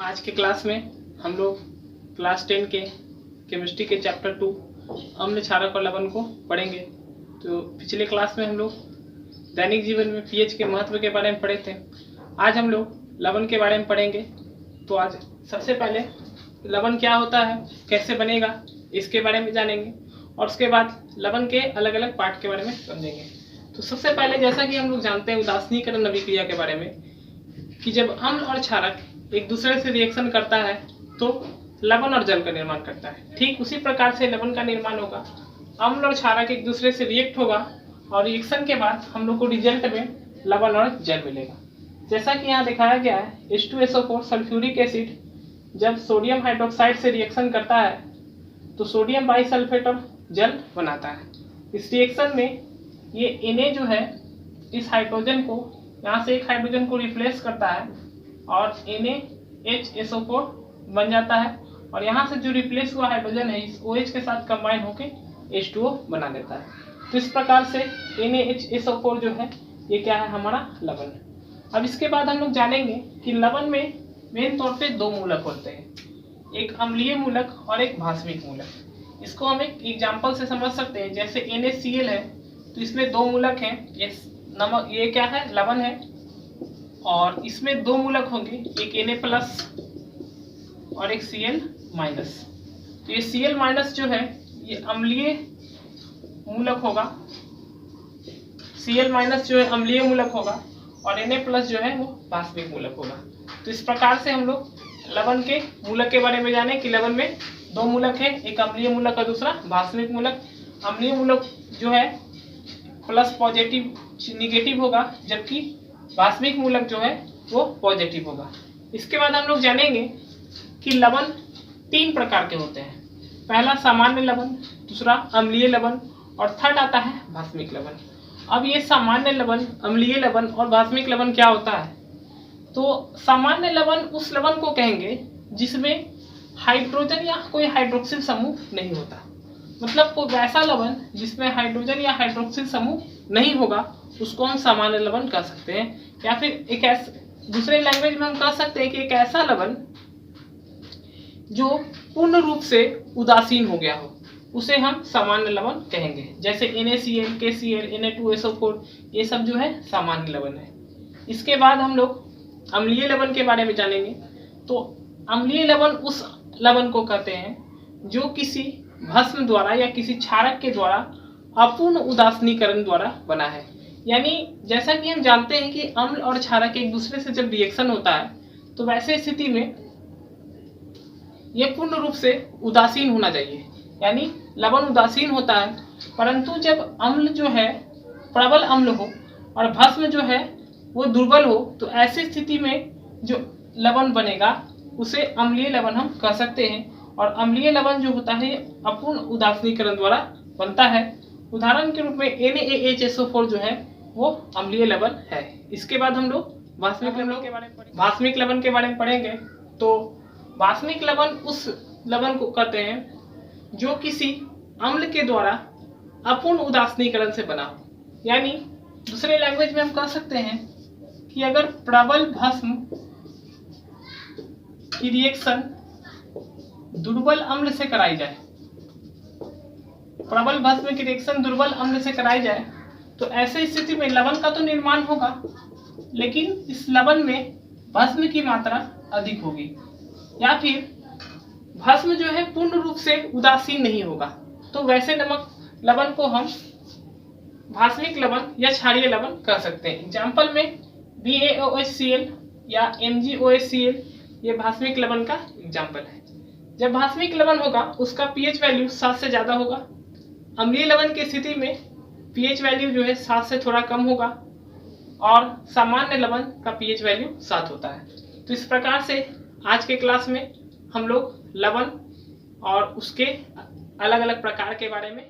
आज के क्लास में हम लोग क्लास 10 के केमिस्ट्री के चैप्टर 2 अम्ल क्षारक और लवण को पढ़ेंगे। तो पिछले क्लास में हम लोग दैनिक जीवन में पीएच के महत्व के बारे में पढ़े थे। आज हम लोग लवण के बारे में पढ़ेंगे। तो आज सबसे पहले लवण क्या होता है, कैसे बनेगा, इसके बारे में जानेंगे और उसके बाद लवण के अलग अलग पार्ट के बारे में समझेंगे। तो सबसे पहले जैसा कि हम लोग जानते हैं उदासीनीकरण अभिक्रिया के बारे में कि जब अम्ल और क्षारक एक दूसरे से रिएक्शन करता है तो लवण और जल का निर्माण करता है। ठीक उसी प्रकार से लवण का निर्माण होगा। अम्ल और क्षारक एक दूसरे से रिएक्ट होगा और रिएक्शन के बाद हम लोग को रिजल्ट में लवण और जल मिलेगा। जैसा कि यहाँ दिखाया गया है, H2SO4 सल्फ्यूरिक एसिड जब सोडियम हाइड्रोक्साइड से रिएक्शन करता है तो सोडियम बाइसल्फेट और जल बनाता है। इस रिएक्शन में ये Na जो है इस हाइड्रोजन को, यहाँ से एक हाइड्रोजन को रिप्लेस करता है और NaHSO4 बन जाता है और यहाँ से जो रिप्लेस हुआ हाइड्रोजन है इस OH के साथ कंबाइन होकर H2O बना देता है। तो इस प्रकार से NaHSO4 जो है ये क्या है, हमारा लवण। अब इसके बाद हम लोग जानेंगे कि लवण में मेन तौर पे दो मूलक होते हैं, एक अम्लीय मूलक और एक भास्मिक मूलक। इसको हम एक एग्जाम्पल से समझ सकते हैं। जैसे NaCl है तो इसमें दो मूलक हैं, नमक, ये क्या है, लवण है और इसमें दो मूलक होंगे, एक Na+ और एक Cl-। तो ये Cl- जो है ये अम्लीय मूलक होगा, Cl- जो है अम्लीय मूलक होगा और Na+ जो है वो भास्मिक मूलक होगा। तो इस प्रकार से हम लोग लवण के मूलक के बारे में जाने कि लवण में दो मूलक है, एक अम्लीय मूलक और दूसरा भास्मिक मूलक। अम्लीय मूलक जो है प्लस पॉजिटिव निगेटिव होगा, जबकि भास्मिक मूलक जो है वो पॉजिटिव होगा। इसके बाद हम लोग जानेंगे कि लवण तीन प्रकार के होते हैं। पहला सामान्य लवण, दूसरा अम्लीय लवण और थर्ड आता है भास्मिक लवण। अब ये सामान्य लवण, अम्लीय लवण और भास्मिक लवण क्या होता है? तो सामान्य लवण उस लवण को कहेंगे जिसमें हाइड्रोजन या कोई हाइड्रोक्सिल समूह नहीं होता। मतलब कोई वैसा लवण जिसमें हाइड्रोजन या हाइड्रोक्सिल समूह नहीं होगा उसको हम सामान्य लवण कह सकते हैं। या फिर एक दूसरे लैंग्वेज में हम कह सकते हैं कि एक ऐसा लवण जो पूर्ण रूप से उदासीन हो गया हो उसे हम सामान्य लवण कहेंगे। जैसे NaCl, KCl, Na2SO4 ये सब जो है सामान्य लवण है। इसके बाद हम लोग अम्लीय लवण के बारे में जानेंगे। तो अम्लीय लवण उस लवण को कहते हैं जो किसी भस्म द्वारा या किसी क्षारक के द्वारा अपूर्ण उदासीनीकरण द्वारा बना है। यानी जैसा कि हम जानते हैं कि अम्ल और क्षारक एक दूसरे से जब रिएक्शन होता है तो वैसे स्थिति में ये पूर्ण रूप से उदासीन होना चाहिए, यानी लवण उदासीन होता है। परंतु जब अम्ल जो है प्रबल अम्ल हो और भस्म जो है वो दुर्बल हो तो ऐसी स्थिति में जो लवण बनेगा उसे अम्लीय लवण हम कह सकते हैं। और अम्लीय लवण जो होता है अपूर्ण उदासीनीकरण द्वारा बनता है। उदाहरण के रूप में NaHSO4 जो है वो अम्लीय लवण है। इसके बाद हम लोग भास्मिक लवण के बारे में पढ़ेंगे। तो भास्मिक लवण उस लवण को कहते हैं जो किसी अम्ल के द्वारा अपूर्ण उदासीनीकरण से बना हो। यानी दूसरे लैंग्वेज में हम कह सकते हैं कि अगर प्रबल भस्म की रिएक्शन दुर्बल अम्ल से कराई जाए, प्रबल भस्म की रिएक्शन दुर्बल अम्ल से कराई जाए तो ऐसे स्थिति में लवण का तो निर्माण होगा, लेकिन इस लवण में भस्म की मात्रा अधिक होगी या फिर भस्म जो है पूर्ण रूप से उदासीन नहीं होगा। तो वैसे लवण को हम भास्मिक लवण या क्षारीय लवण कह सकते हैं। एग्जाम्पल में BaOHCl या MgOHCl ये भास्मिक लवण का एग्जाम्पल है। जब भास्मिक लवण होगा उसका pH वैल्यू 7 से ज़्यादा होगा। अम्लीय लवण की स्थिति में pH वैल्यू जो है 7 से थोड़ा कम होगा और सामान्य लवण का pH वैल्यू 7 होता है। तो इस प्रकार से आज के क्लास में हम लोग लवण और उसके अलग अलग प्रकार के बारे में